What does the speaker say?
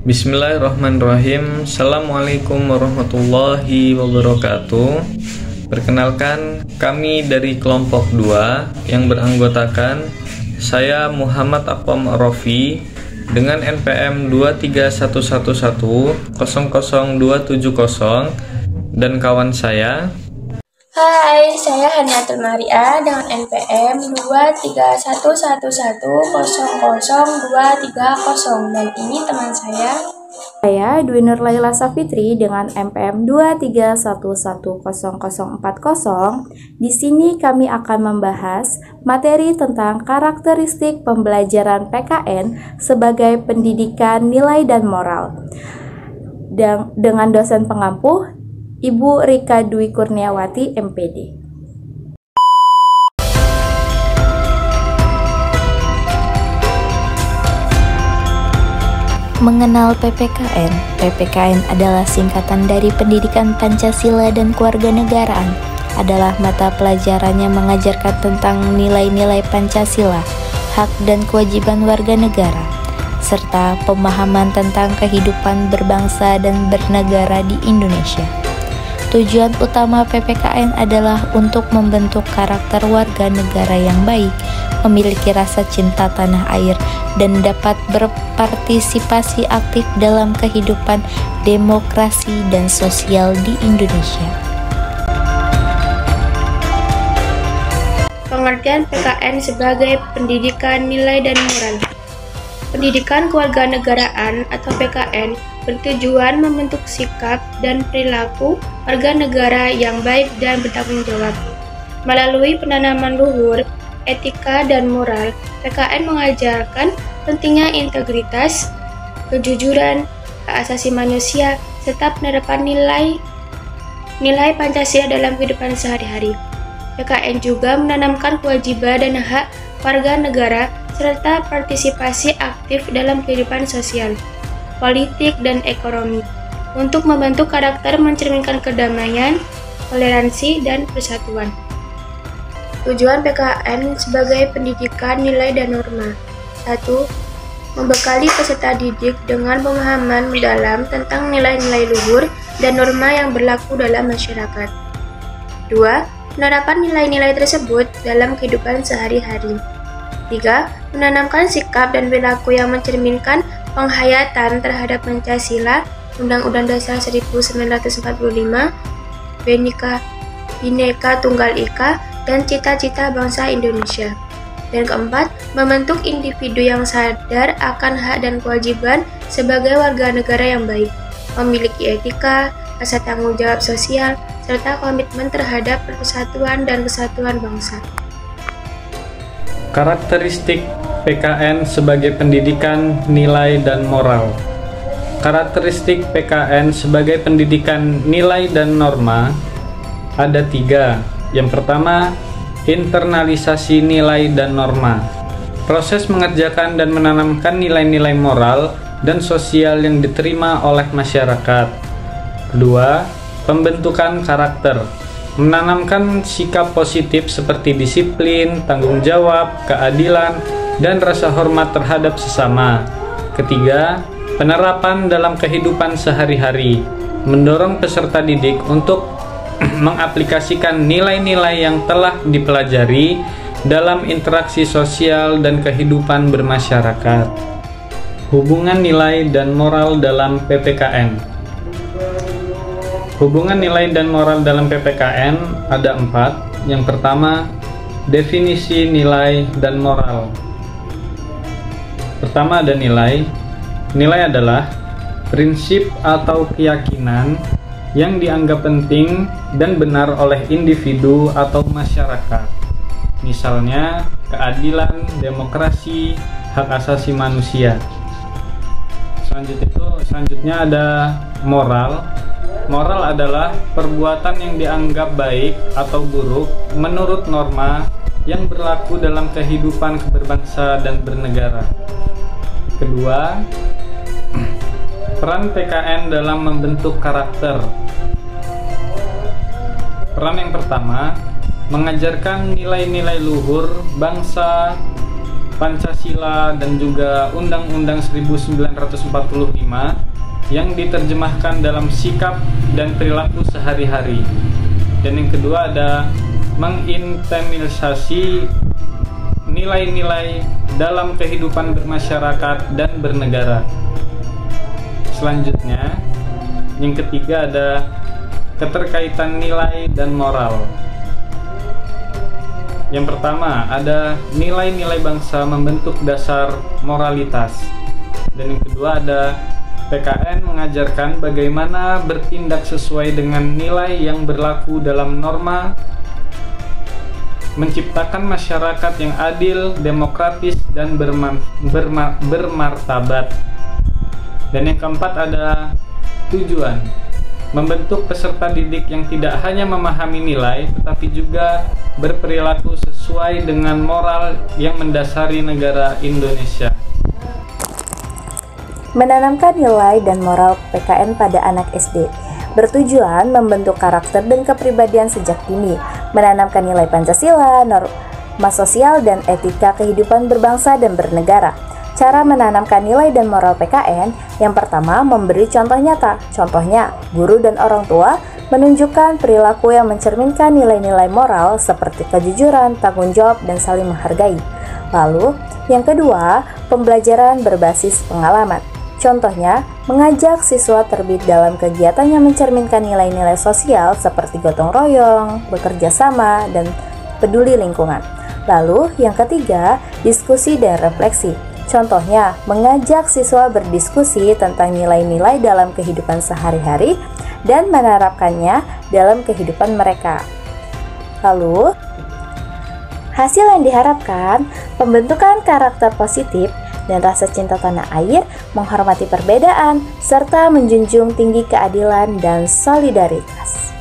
Bismillahirrahmanirrahim. Assalamualaikum warahmatullahi wabarakatuh. Perkenalkan, kami dari kelompok 2 yang beranggotakan saya Muhammad Aqwam Rofi dengan NPM 23111000270 dan kawan saya. Hai, saya Haniatul Maria dengan NPM 23111000230 dan ini teman saya. Saya Dwi Nur Laila Safitri dengan NPM 231110040. Di sini kami akan membahas materi tentang karakteristik pembelajaran PKN sebagai pendidikan nilai dan moral. Dengan dosen pengampu Ibu Rika Dwi Kurniawati, MPD. Mengenal PPKN. PPKN adalah singkatan dari Pendidikan Pancasila dan Kewarganegaraan. Adalah mata pelajaran yang mengajarkan tentang nilai-nilai Pancasila, hak dan kewajiban warga negara, serta pemahaman tentang kehidupan berbangsa dan bernegara di Indonesia. Tujuan utama PPKN adalah untuk membentuk karakter warga negara yang baik, memiliki rasa cinta tanah air, dan dapat berpartisipasi aktif dalam kehidupan demokrasi dan sosial di Indonesia. Pengertian PKN sebagai pendidikan nilai dan moral. Pendidikan kewarganegaraan atau PKN bertujuan membentuk sikap dan perilaku warga negara yang baik dan bertanggung jawab. Melalui penanaman luhur, etika dan moral, PKN mengajarkan pentingnya integritas, kejujuran, hak asasi manusia, serta penerapan nilai Pancasila dalam kehidupan sehari-hari. PKN juga menanamkan kewajiban dan hak warga negara serta partisipasi aktif dalam kehidupan sosial, politik, dan ekonomi untuk membentuk karakter mencerminkan kedamaian, toleransi, dan persatuan. Tujuan PKN sebagai pendidikan nilai dan norma. 1. Membekali peserta didik dengan pemahaman mendalam tentang nilai-nilai luhur dan norma yang berlaku dalam masyarakat. 2. Penerapan nilai-nilai tersebut dalam kehidupan sehari-hari. 3. Menanamkan sikap dan perilaku yang mencerminkan penghayatan terhadap Pancasila, Undang-Undang Dasar 1945, Bhinneka Tunggal Ika, dan cita-cita bangsa Indonesia. Dan keempat, membentuk individu yang sadar akan hak dan kewajiban sebagai warga negara yang baik, memiliki etika, rasa tanggung jawab sosial, serta komitmen terhadap persatuan dan kesatuan bangsa. Karakteristik PKN sebagai pendidikan nilai dan moral. Karakteristik PKN sebagai pendidikan nilai dan norma ada 3. Yang pertama, internalisasi nilai dan norma. Proses mengerjakan dan menanamkan nilai-nilai moral dan sosial yang diterima oleh masyarakat. Kedua, pembentukan karakter. Menanamkan sikap positif seperti disiplin, tanggung jawab, keadilan, dan rasa hormat terhadap sesama. Ketiga, penerapan dalam kehidupan sehari-hari. Mendorong peserta didik untuk mengaplikasikan nilai-nilai yang telah dipelajari dalam interaksi sosial dan kehidupan bermasyarakat. Hubungan nilai dan moral dalam PPKN. Hubungan nilai dan moral dalam PPKN ada 4. Yang pertama, definisi nilai dan moral. Pertama ada nilai. Nilai adalah prinsip atau keyakinan yang dianggap penting dan benar oleh individu atau masyarakat. Misalnya, keadilan, demokrasi, hak asasi manusia. Selanjutnya ada moral. Moral adalah perbuatan yang dianggap baik atau buruk menurut norma yang berlaku dalam kehidupan berbangsa dan bernegara. Kedua, peran PKN dalam membentuk karakter. Peran yang pertama, mengajarkan nilai-nilai luhur bangsa, Pancasila, dan juga Undang-Undang 1945 yang diterjemahkan dalam sikap dan perilaku sehari-hari. Dan yang kedua ada mengimplementasi nilai-nilai dalam kehidupan bermasyarakat dan bernegara. Selanjutnya, yang ketiga ada keterkaitan nilai dan moral. Yang pertama ada nilai-nilai bangsa membentuk dasar moralitas. Dan yang kedua ada PKN mengajarkan bagaimana bertindak sesuai dengan nilai yang berlaku dalam norma, menciptakan masyarakat yang adil, demokratis, dan bermartabat. Dan yang keempat ada tujuan, membentuk peserta didik yang tidak hanya memahami nilai, tetapi juga berperilaku sesuai dengan moral yang mendasari negara Indonesia. Menanamkan nilai dan moral PKN pada anak SD bertujuan membentuk karakter dan kepribadian sejak dini, menanamkan nilai Pancasila, norma sosial, dan etika kehidupan berbangsa dan bernegara. Cara menanamkan nilai dan moral PKN, yang pertama memberi contoh nyata. Contohnya, guru dan orang tua menunjukkan perilaku yang mencerminkan nilai-nilai moral seperti kejujuran, tanggung jawab, dan saling menghargai. Lalu, yang kedua, pembelajaran berbasis pengalaman. Contohnya, mengajak siswa terlibat dalam kegiatan yang mencerminkan nilai-nilai sosial seperti gotong royong, bekerja sama, dan peduli lingkungan. Lalu, yang ketiga, diskusi dan refleksi. Contohnya, mengajak siswa berdiskusi tentang nilai-nilai dalam kehidupan sehari-hari dan menerapkannya dalam kehidupan mereka. Lalu, hasil yang diharapkan, pembentukan karakter positif dan rasa cinta tanah air, menghormati perbedaan, serta menjunjung tinggi keadilan dan solidaritas.